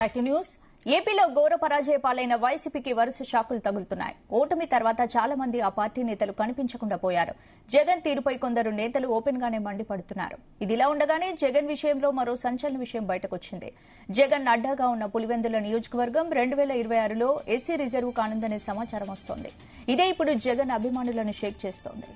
Active news. ఏపీలో ఘోర పరాజయ పాలైన వైసీపీకి వరుస షాకులు తగులుతున్నాయి. ఓటమి తర్వాత చాలా మంది ఆ పార్టీ నేతలు కనిపించకుండా పోయారు. జగన్ తీరుపై కొందరు నేతలు ఓపెన్ గానే మండిపడుతున్నారు. ఇదిలా ఉండగానే జగన్ విషయంలో మరో సంచలన విషయం బయటకొచ్చింది. జగన్ అడ్డాగా ఉన్న పులివెందుల నియోజకవర్గం 2026లో ఎస్సీ రిజర్వ్ కానుందనే సమాచారం వస్తోంది. ఇదే ఇప్పుడు జగన్ అభిమానులను షేక్ చేస్తోంది.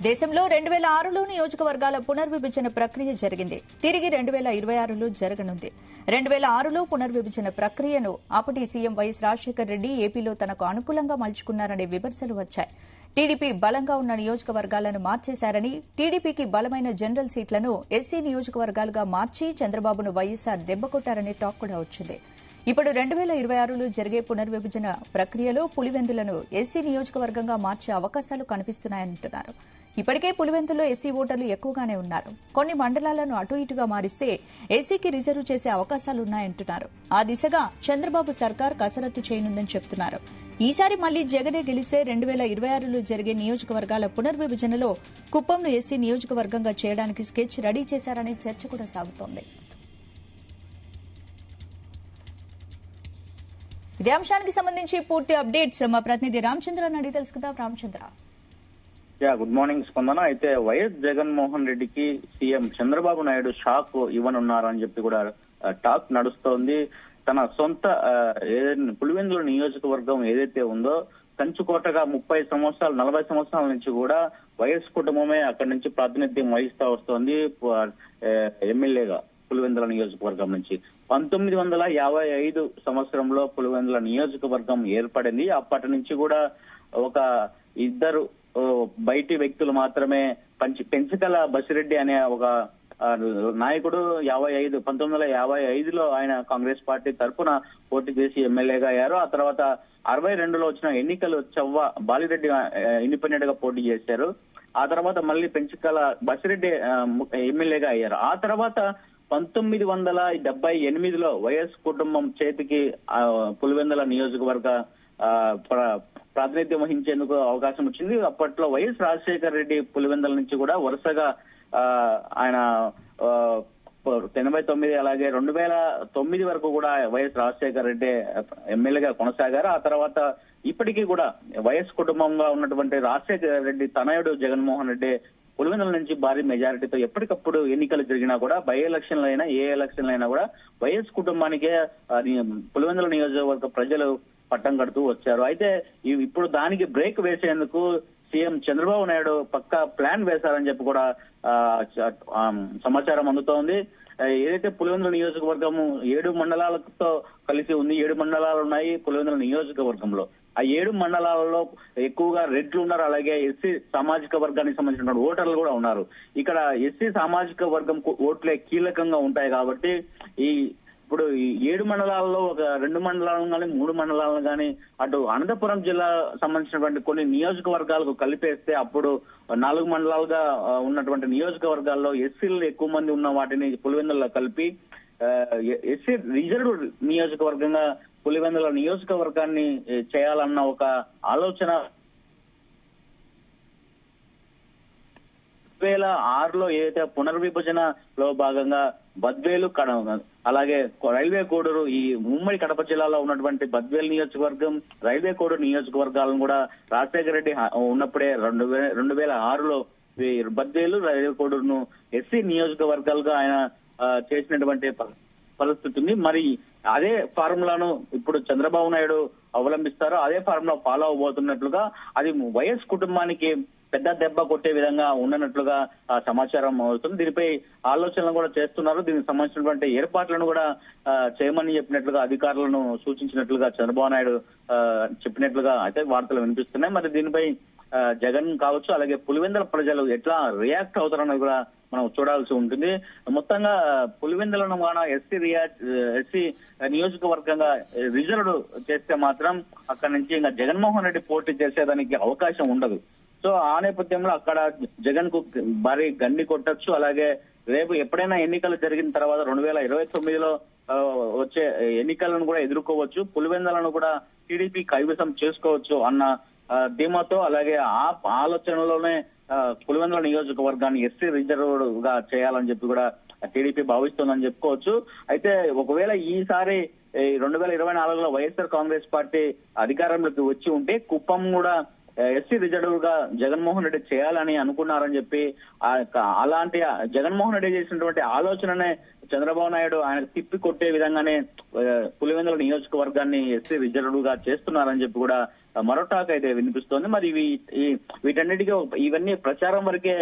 దేశంలో 2006లో నియోజకవర్గాల పునర్విభజన ప్రక్రియ జరిగింది. తిరిగి 2026లో జరగనుంది. 2006లో పునర్విభజన ప్రక్రియను అప్పటి సీఎం వైఎస్ రాజశేఖర రెడ్డి ఏపీలో తనకు అనుకూలంగా మలుచుకున్నారనే విమర్శలు వచ్చాయి. టీడీపీ బలంగా ఉన్న నియోజకవర్గాలను మార్చేశారని, టీడీపీకి బలమైన జనరల్ సీట్లను ఎస్సీ నియోజకవర్గాలుగా మార్చి చంద్రబాబును వైఎస్సార్ దెబ్బకొట్టారనే టాక్ కూడా వచ్చింది. ఇప్పుడు 2026లో జరిగే పునర్విభజన ప్రక్రియలో పులివెందులను ఎస్సీ నియోజకవర్గంగా మార్చే అవకాశాలు కనిపిస్తున్నాయంటున్నారు. ఇప్పటికే పులివెందులో ఎస్సీ ఓటర్లు ఎక్కువగానే ఉన్నారు. కొన్ని మండలాలను అటు ఇటుగా మారిస్తే ఎస్సీకి రిజర్వ్ చేసే అవకాశాలున్నాయంటున్నారు. ఆ దిశగా చంద్రబాబు సర్కార్ కసరత్తు చేయనుందని చెబుతున్నారు. ఈసారి మళ్లీ జగనే గెలిస్తే 2026లో జరిగే నియోజకవర్గాల పునర్విభజనలో కుప్పంను ఎస్సీ నియోజకవర్గంగా చేయడానికి స్కెచ్ రెడీ చేశారనే చర్చ కూడా సాగుతోంది. ఇదే అంశానికి సంబంధించి పూర్తి అప్డేట్స్ మా ప్రతినిధి రామచంద్ర అడిగి తెలుసుకుందాం. రామచంద్ర. గుడ్ మార్నింగ్ స్పందన. అయితే వైఎస్ జగన్మోహన్ రెడ్డికి సీఎం చంద్రబాబు నాయుడు షాక్ ఇవ్వనున్నారని చెప్పి కూడా టాక్ నడుస్తోంది. తన సొంత పులివెందుల నియోజకవర్గం ఏదైతే ఉందో కంచుకోటగా 30 సంవత్సరాలు 40 సంవత్సరాల నుంచి కూడా వైఎస్ కుటుంబమే అక్కడి నుంచి ప్రాతినిధ్యం వహిస్తా వస్తోంది ఎమ్మెల్యేగా పులివెందుల నియోజకవర్గం నుంచి. 1955 సంవత్సరంలో పులివెందుల నియోజకవర్గం ఏర్పడింది. అప్పటి నుంచి కూడా ఒక ఇద్దరు బయటి వ్యక్తులు మాత్రమే పెంచకల బసిరెడ్డి అనే ఒక నాయకుడు 1955లో ఆయన కాంగ్రెస్ పార్టీ తరఫున పోటీ చేసి ఎమ్మెల్యేగా అయ్యారు. ఆ తర్వాత 62లో వచ్చిన ఎన్నికలు చవ్వ బాలిరెడ్డి ఇండిపెండెంట్ గా పోటీ చేశారు. ఆ తర్వాత మళ్ళీ పెంచకల బసిరెడ్డి ఎమ్మెల్యేగా అయ్యారు. ఆ తర్వాత 1978లో వైఎస్ కుటుంబం చేతికి పులివెందుల నియోజకవర్గ ప్రాతినిధ్యం వహించేందుకు అవకాశం వచ్చింది. అప్పట్లో వైఎస్ రాజశేఖర రెడ్డి పులివెందుల నుంచి కూడా వరుసగా ఆయన 89 అలాగే 2009 వరకు కూడా వైఎస్ రాజశేఖర రెడ్డి ఎమ్మెల్యేగా కొనసాగారు. ఆ తర్వాత ఇప్పటికీ కూడా వైఎస్ కుటుంబంగా ఉన్నటువంటి రాజశేఖర రెడ్డి తనయుడు జగన్మోహన్ రెడ్డి పులివెందుల నుంచి భారీ మెజారిటీతో ఎప్పటికప్పుడు ఎన్నికలు జరిగినా కూడా బై ఎలక్షన్లు అయినా ఏ ఎలక్షన్లు అయినా కూడా వైఎస్ కుటుంబానికే పులివెందుల నియోజకవర్గ ప్రజలు పట్టం కడుతూ వచ్చారు. అయితే ఇప్పుడు దానికి బ్రేక్ వేసేందుకు సీఎం చంద్రబాబు నాయుడు పక్కా ప్లాన్ వేశారని చెప్పి కూడా సమాచారం అందుతోంది. ఏదైతే పులివెందుల నియోజకవర్గము 7 మండలాలతో కలిసి ఉంది. 7 మండలాలు ఉన్నాయి పులివెందుల నియోజకవర్గంలో. ఆ 7 మండలాలలో ఎక్కువగా రెడ్లు ఉన్నారు. అలాగే ఎస్సీ సామాజిక వర్గానికి సంబంధించిన ఓటర్లు కూడా ఉన్నారు. ఇక్కడ ఎస్సీ సామాజిక వర్గం ఓట్లే కీలకంగా ఉంటాయి కాబట్టి ఇప్పుడు ఈ 7 మండలాల్లో ఒక 2 మండలాలను కానీ 3 మండలాలను కానీ అటు అనంతపురం జిల్లా సంబంధించినటువంటి కొన్ని నియోజకవర్గాలకు కలిపేస్తే అప్పుడు 4 మండలాలుగా ఉన్నటువంటి నియోజకవర్గాల్లో ఎస్సీలు ఎక్కువ మంది ఉన్న వాటిని పులివెందులలో కలిపి ఎస్సీ రిజర్వ్ నియోజకవర్గంగా పులివెందుల నియోజకవర్గాన్ని చేయాలన్న ఒక ఆలోచన 2006లో ఏదైతే పునర్విభజనలో భాగంగా బద్వేలు అలాగే రైల్వే కోడూరు ఈ ఉమ్మడి కడప జిల్లాలో ఉన్నటువంటి బద్వేలు నియోజకవర్గం రైల్వే కోడూరు నియోజకవర్గాలను కూడా రాజశేఖర రెడ్డి ఉన్నప్పుడే 2006లో బద్వేలు రైల్వే కోడూరును ఎస్సీ నియోజకవర్గాలుగా ఆయన చేసినటువంటి పరిస్థితి ఉంది. మరి అదే ఫార్ములాను ఇప్పుడు చంద్రబాబు నాయుడు అవలంబిస్తారో అదే ఫార్ములా ఫాలో అవబోతున్నట్లుగా అది వైఎస్ కుటుంబానికి పెద్ద దెబ్బ కొట్టే విధంగా ఉండనట్లుగా సమాచారం అవుతుంది. దీనిపై ఆలోచనలు కూడా చేస్తున్నారు. దీనికి సంబంధించినటువంటి ఏర్పాట్లను కూడా చేయమని చెప్పినట్లుగా అధికారులను సూచించినట్లుగా చంద్రబాబు నాయుడు చెప్పినట్లుగా అయితే వార్తలు వినిపిస్తున్నాయి. మరి దీనిపై జగన్ కావచ్చు అలాగే పులివెందుల ప్రజలు ఎట్లా రియాక్ట్ అవుతారన్నది కూడా మనం చూడాల్సి ఉంటుంది. మొత్తంగా పులివెందులను మన ఎస్సీ నియోజకవర్గంగా రిజర్వ్డ్ చేస్తే మాత్రం అక్కడి నుంచి ఇంకా జగన్మోహన్ రెడ్డి పోటీ చేసేదానికి అవకాశం ఉండదు. సో ఆ నేపథ్యంలో అక్కడ జగన్ కు భారీ గండి కొట్టొచ్చు. అలాగే రేపు ఎప్పుడైనా ఎన్నికలు జరిగిన తర్వాత 2029లో వచ్చే ఎన్నికలను కూడా ఎదుర్కోవచ్చు. పులివెందులను కూడా టీడీపీ కైవసం చేసుకోవచ్చు అన్న ధీమాతో అలాగే ఆ ఆలోచనలోనే పులివెందుల నియోజకవర్గాన్ని ఎస్సీ రిజర్వ్డ్ గా చేయాలని చెప్పి కూడా టీడీపీ భావిస్తోందని చెప్పుకోవచ్చు. అయితే ఒకవేళ ఈసారి 2024లో వైఎస్ఆర్ కాంగ్రెస్ పార్టీ అధికారంలోకి వచ్చి ఉంటే కుప్పం కూడా ఎస్సీ రిజర్వ్డ్ గా జగన్మోహన్ రెడ్డి చేయాలని అనుకున్నారని చెప్పి అలాంటి జగన్మోహన్ రెడ్డి చేసినటువంటి ఆలోచననే చంద్రబాబు నాయుడు ఆయన తిప్పి కొట్టే విధంగానే పులివెందుల నియోజకవర్గాన్ని ఎస్సీ రిజర్వ్డ్ గా చేస్తున్నారని చెప్పి కూడా మరో టాక్ అయితే వినిపిస్తోంది. మరి వీటన్నిటికీ ఇవన్నీ ప్రచారం వరకే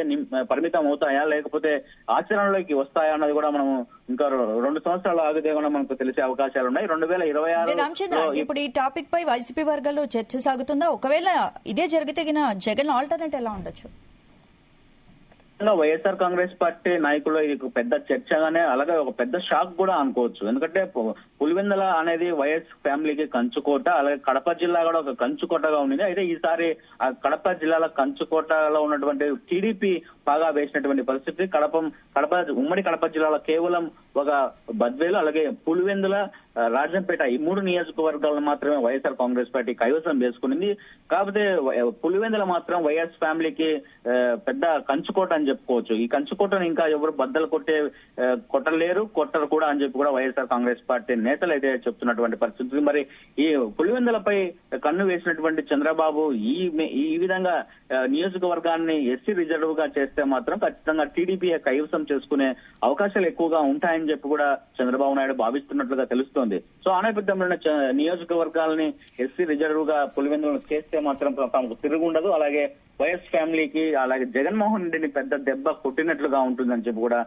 పరిమితం అవుతాయా లేకపోతే ఆచరణలోకి వస్తాయా అన్నది కూడా మనం ఇంకా 2 సంవత్సరాలు ఆగితే కూడా మనకు తెలిసే అవకాశాలు ఉన్నాయి. 2026 ఇప్పుడు ఈ టాపిక్ పై వైసీపీ వర్గాల్లో చర్చ సాగుతుందా? ఒకవేళ ఇదే జరిగితే జగన్ ఆల్టర్నేట్ ఎలా ఉండొచ్చు? వైఎస్ఆర్ కాంగ్రెస్ పార్టీ నాయకులు ఇది పెద్ద చర్చగానే అలాగే ఒక పెద్ద షాక్ కూడా అనుకోవచ్చు. ఎందుకంటే పులివెందుల అనేది వైఎస్ ఫ్యామిలీకి కంచుకోట, అలాగే కడప జిల్లా కూడా ఒక కంచుకోటగా ఉంది. అయితే ఈసారి ఆ కడప జిల్లాలో కంచుకోటలో ఉన్నటువంటి టీడీపీ బాగా వేసినటువంటి పరిస్థితి. ఉమ్మడి కడప జిల్లాలో కేవలం ఒక బద్వేలు అలాగే పులివెందుల రాజంపేట ఈ 3 నియోజకవర్గాలను మాత్రమే వైఎస్ఆర్ కాంగ్రెస్ పార్టీ కైవసం చేసుకునింది. కాకపోతే పులివెందుల మాత్రం వైఎస్ ఫ్యామిలీకి పెద్ద కంచుకోట అని చెప్పుకోవచ్చు. ఈ కంచుకోటను ఇంకా ఎవరు బద్దలు కొట్టలేరు, కొట్టరు కూడా అని చెప్పి కూడా వైఎస్ఆర్ కాంగ్రెస్ పార్టీ నేతలు అయితే చెప్తున్నటువంటి పరిస్థితి. మరి ఈ పులివెందులపై కన్ను వేసినటువంటి చంద్రబాబు ఈ విధంగా నియోజకవర్గాన్ని ఎస్సీ రిజర్వ్ గా చేస్తే మాత్రం ఖచ్చితంగా టీడీపీ కైవసం చేసుకునే అవకాశాలు ఎక్కువగా ఉంటాయని చెప్పి కూడా చంద్రబాబు నాయుడు భావిస్తున్నట్లుగా తెలుస్తోంది. సో ఆ నేపథ్యంలో నియోజకవర్గాలని ఎస్సీ రిజర్వ్ గా పులివెందులను చేస్తే మాత్రం తమకు తిరుగుండదు, అలాగే వైఎస్ ఫ్యామిలీకి అలాగే జగన్మోహన్ రెడ్డిని పెద్ద దెబ్బ కొట్టినట్లుగా ఉంటుందని చెప్పి కూడా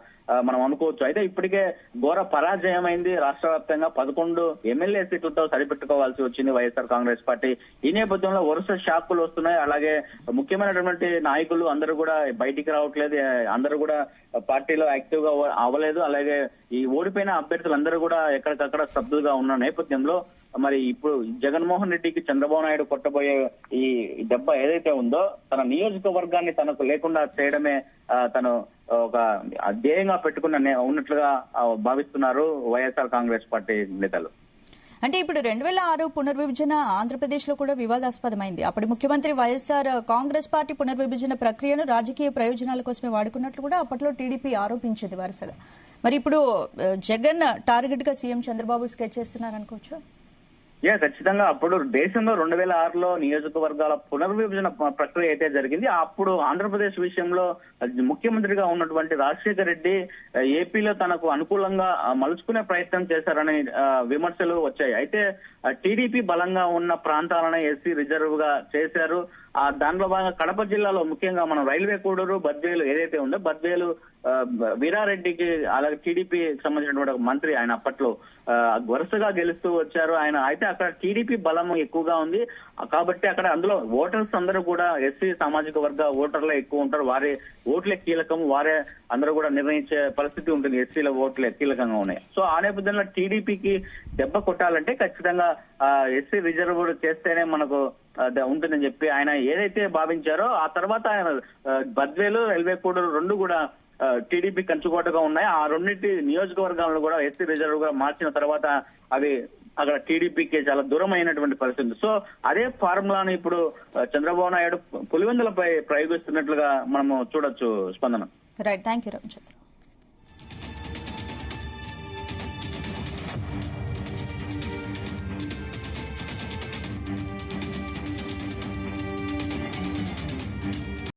మనం అనుకోవచ్చు. అయితే ఇప్పటికే ఘోర పరాజయం అయింది. రాష్ట్ర వ్యాప్తంగా 11 ఎమ్మెల్యే సీట్లతో సరిపెట్టుకోవాల్సి వచ్చింది వైఎస్ఆర్ కాంగ్రెస్ పార్టీ. ఈ నేపథ్యంలో వరుస షాకులు వస్తున్నాయి. అలాగే ముఖ్యమైనటువంటి నాయకులు అందరూ కూడా బయటికి రావట్లేదు, అందరూ కూడా పార్టీలో యాక్టివ్ గా అవ్వలేదు. అలాగే ఈ ఓడిపోయిన అభ్యర్థులందరూ కూడా ఎక్కడికక్కడ స్తబ్దుగా ఉన్న నేపథ్యంలో మరి ఇప్పుడు జగన్మోహన్ రెడ్డికి చంద్రబాబు నాయుడు కొట్టబోయే ఈ దెబ్బ ఏదైతే ఉందో తన నియోజకవర్గాన్ని తనకు లేకుండా చేయడమే తను ఒక ధ్యేయంగా పెట్టుకున్న ఉన్నట్లుగా భావిస్తున్నారు వైఎస్ఆర్ కాంగ్రెస్ పార్టీ నేతలు. అంటే ఇప్పుడు 2006 పునర్విభజన ఆంధ్రప్రదేశ్ లో కూడా వివాదాస్పదమైంది. అప్పటి ముఖ్యమంత్రి వైఎస్ఆర్ కాంగ్రెస్ పార్టీ పునర్విభజన ప్రక్రియను రాజకీయ ప్రయోజనాల కోసమే వాడుకున్నట్లు కూడా అప్పట్లో టీడీపీ ఆరోపించింది వరుసగా. మరి ఇప్పుడు జగన్ టార్గెట్ గా సీఎం చంద్రబాబు స్కెచ్ చేస్తున్నారనుకోవచ్చు. ఖచ్చితంగా అప్పుడు దేశంలో 2006లో నియోజకవర్గాల పునర్విభజన ప్రక్రియ అయితే జరిగింది. అప్పుడు ఆంధ్రప్రదేశ్ విషయంలో ముఖ్యమంత్రిగా ఉన్నటువంటి రాజశేఖర రెడ్డి ఏపీలో తనకు అనుకూలంగా మలుచుకునే ప్రయత్నం చేశారని విమర్శలు వచ్చాయి. అయితే టీడీపీ బలంగా ఉన్న ప్రాంతాలను ఎస్సీ రిజర్వ్ గా చేశారు. దాంట్లో భాగంగా కడప జిల్లాలో ముఖ్యంగా మనం రైల్వే కోడూరు బద్వేలు ఏదైతే ఉందో బద్వేలు వీరారెడ్డికి అలాగే టీడీపీకి సంబంధించినటువంటి మంత్రి ఆయన అప్పట్లో వరుసగా గెలుస్తూ వచ్చారు ఆయన. అయితే అక్కడ టీడీపీ బలం ఎక్కువగా ఉంది కాబట్టి అక్కడ అందులో ఓటర్స్ అందరూ కూడా ఎస్సీ సామాజిక వర్గ ఓటర్లే ఎక్కువ ఉంటారు. వారి ఓట్లే కీలకం, వారే అందరూ కూడా నిర్ణయించే పరిస్థితి ఉంటుంది. ఎస్సీల ఓట్లే కీలకంగా ఉన్నాయి. సో ఆ నేపథ్యంలో టీడీపీకి దెబ్బ కొట్టాలంటే ఖచ్చితంగా ఎస్సీ రిజర్వ్ చేస్తేనే మనకు ఉంటుందని చెప్పి ఆయన ఏదైతే భావించారో ఆ తర్వాత ఆయన బద్వేలు రైల్వే కోడూరు 2 కూడా టీడీపీ కంచుకోటగా ఉన్నాయి. ఆ 2 నియోజకవర్గాలను కూడా ఎస్సీ రిజర్వ్ గా మార్చిన తర్వాత అవి అక్కడ టీడీపీకి చాలా దూరం అయినటువంటి పరిస్థితి. సో అదే ఫార్ములాను ఇప్పుడు చంద్రబాబు నాయుడు పులివెందులపై ప్రయోగిస్తున్నట్లుగా మనము చూడొచ్చు. స్పందన. Right, thank you Ramachandra.